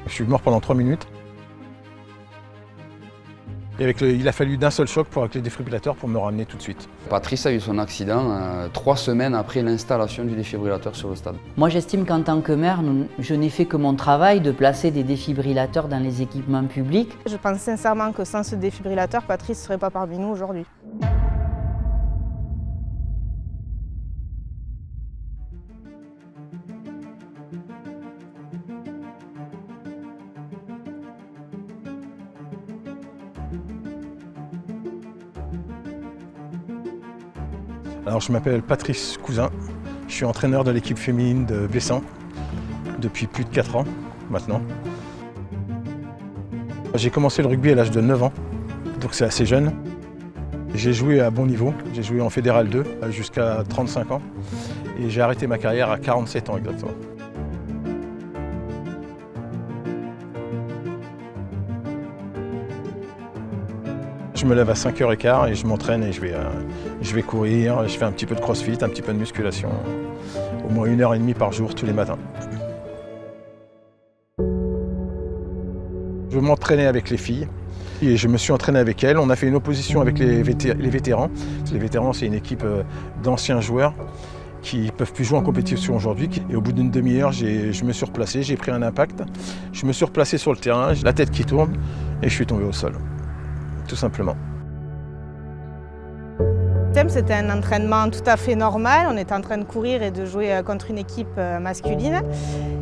Je suis mort pendant 3 minutes. Et il a fallu d'un seul choc avec les défibrillateurs pour me ramener tout de suite. Patrice a eu son accident 3 semaines après l'installation du défibrillateur sur le stade. Moi j'estime qu'en tant que maire, je n'ai fait que mon travail de placer des défibrillateurs dans les équipements publics. Je pense sincèrement que sans ce défibrillateur, Patrice ne serait pas parmi nous aujourd'hui. Alors je m'appelle Patrice Cousin, je suis entraîneur de l'équipe féminine de Bessan depuis plus de 4 ans maintenant. J'ai commencé le rugby à l'âge de 9 ans, donc c'est assez jeune. J'ai joué à bon niveau, j'ai joué en Fédéral 2 jusqu'à 35 ans et j'ai arrêté ma carrière à 47 ans exactement. Je me lève à 5h15 et je m'entraîne et je vais courir, je fais un petit peu de crossfit, un petit peu de musculation, au moins 1h30 par jour tous les matins. Je m'entraînais avec les filles et je me suis entraîné avec elles. On a fait une opposition avec les vétérans. Les vétérans, c'est une équipe d'anciens joueurs qui ne peuvent plus jouer en compétition aujourd'hui. Et au bout d'une demi-heure, je me suis replacé, j'ai pris un impact. Je me suis replacé sur le terrain, j'ai la tête qui tourne et je suis tombé au sol. Tout simplement. C'était un entraînement tout à fait normal. On était en train de courir et de jouer contre une équipe masculine.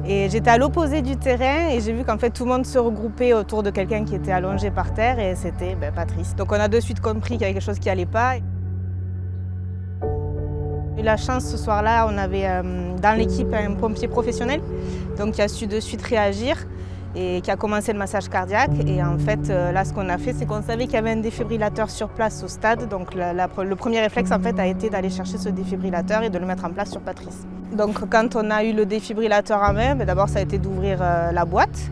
Et j'étais à l'opposé du terrain et j'ai vu qu'en fait tout le monde se regroupait autour de quelqu'un qui était allongé par terre et c'était Patrice. Donc on a de suite compris qu'il y avait quelque chose qui n'allait pas. J'ai eu la chance ce soir-là, on avait dans l'équipe un pompier professionnel donc qui a su de suite réagir et qui a commencé le massage cardiaque. Et en fait, là, ce qu'on a fait, c'est qu'on savait qu'il y avait un défibrillateur sur place au stade. Donc le premier réflexe, en fait, a été d'aller chercher ce défibrillateur et de le mettre en place sur Patrice. Donc quand on a eu le défibrillateur en main, d'abord, ça a été d'ouvrir la boîte,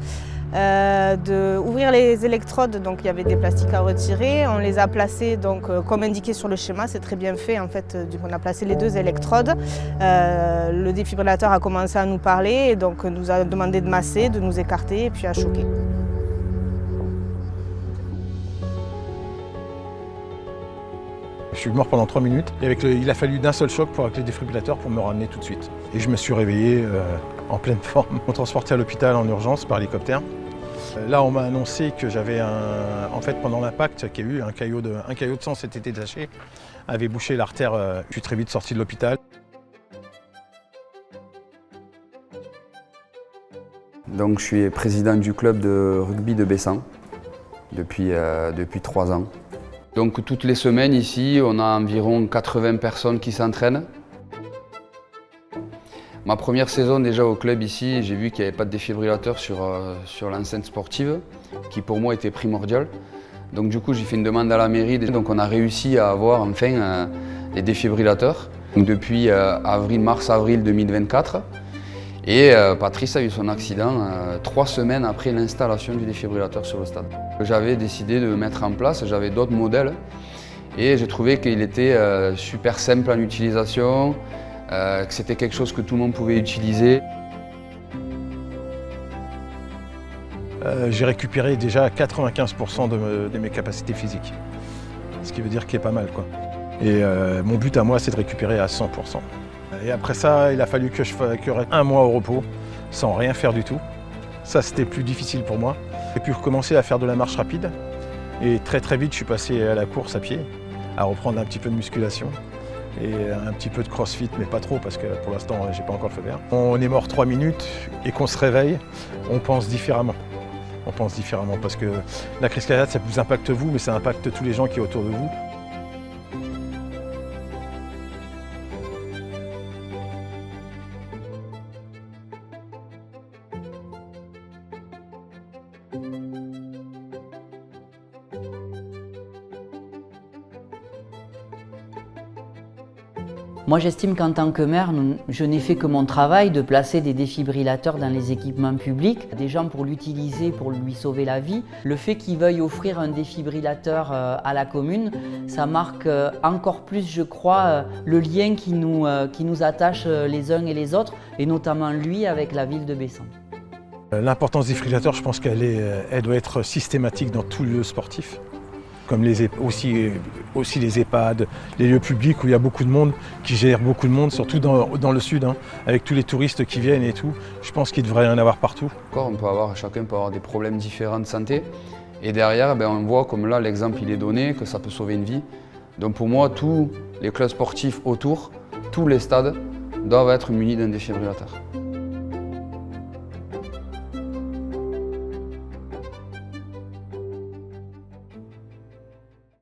d'ouvrir les électrodes. Donc il y avait des plastiques à retirer. On les a placés donc, comme indiqué sur le schéma, c'est très bien fait. En fait, on a placé les 2 électrodes. Le défibrillateur a commencé à nous parler et donc nous a demandé de masser, de nous écarter et puis à choquer. Je suis mort pendant 3 minutes et il a fallu d'un seul choc avec les défibrillateurs pour me ramener tout de suite. Et je me suis réveillé en pleine forme. On m'a transporté à l'hôpital en urgence par hélicoptère. Là, on m'a annoncé que j'avais en fait, pendant l'impact qu'il y a eu, un caillot de sang s'était détaché, avait bouché l'artère. Je suis très vite sorti de l'hôpital. Donc je suis président du club de rugby de Bessan depuis 3 ans. Donc toutes les semaines ici, on a environ 80 personnes qui s'entraînent. Ma première saison déjà au club ici, j'ai vu qu'il n'y avait pas de défibrillateur sur l'enceinte sportive, qui pour moi était primordial. Donc du coup j'ai fait une demande à la mairie, donc on a réussi à avoir enfin les défibrillateurs. Donc, depuis mars-avril 2024. Et Patrice a eu son accident 3 semaines après l'installation du défibrillateur sur le stade. J'avais décidé de mettre en place, j'avais d'autres modèles et j'ai trouvé qu'il était super simple en utilisation, que c'était quelque chose que tout le monde pouvait utiliser. J'ai récupéré déjà 95% de mes capacités physiques, ce qui veut dire qu'il est pas mal, quoi. Et mon but à moi, c'est de récupérer à 100%. Et après ça, il a fallu que je fasse 1 mois au repos, sans rien faire du tout. Ça, c'était plus difficile pour moi. J'ai pu recommencer à faire de la marche rapide. Et très vite, je suis passé à la course à pied, à reprendre un petit peu de musculation et un petit peu de crossfit, mais pas trop parce que pour l'instant, j'ai pas encore le feu vert. On est mort 3 minutes et qu'on se réveille, on pense différemment. On pense différemment parce que la crise cardiaque, ça vous impacte vous, mais ça impacte tous les gens qui sont autour de vous. Moi j'estime qu'en tant que maire, je n'ai fait que mon travail de placer des défibrillateurs dans les équipements publics, des gens pour l'utiliser, pour lui sauver la vie. Le fait qu'ils veuillent offrir un défibrillateur à la commune, ça marque encore plus, je crois, le lien qui nous attache les uns et les autres, et notamment lui avec la ville de Bessan. L'importance des défibrillateurs, je pense elle doit être systématique dans tout lieu sportif, comme aussi les EHPAD, les lieux publics où il y a beaucoup de monde, qui gèrent beaucoup de monde, surtout dans le sud, hein, avec tous les touristes qui viennent et tout. Je pense qu'il devrait y en avoir partout. Chacun peut avoir des problèmes différents de santé. Et derrière, on voit, comme là l'exemple il est donné, que ça peut sauver une vie. Donc pour moi, tous les clubs sportifs autour, tous les stades doivent être munis d'un défibrillateur.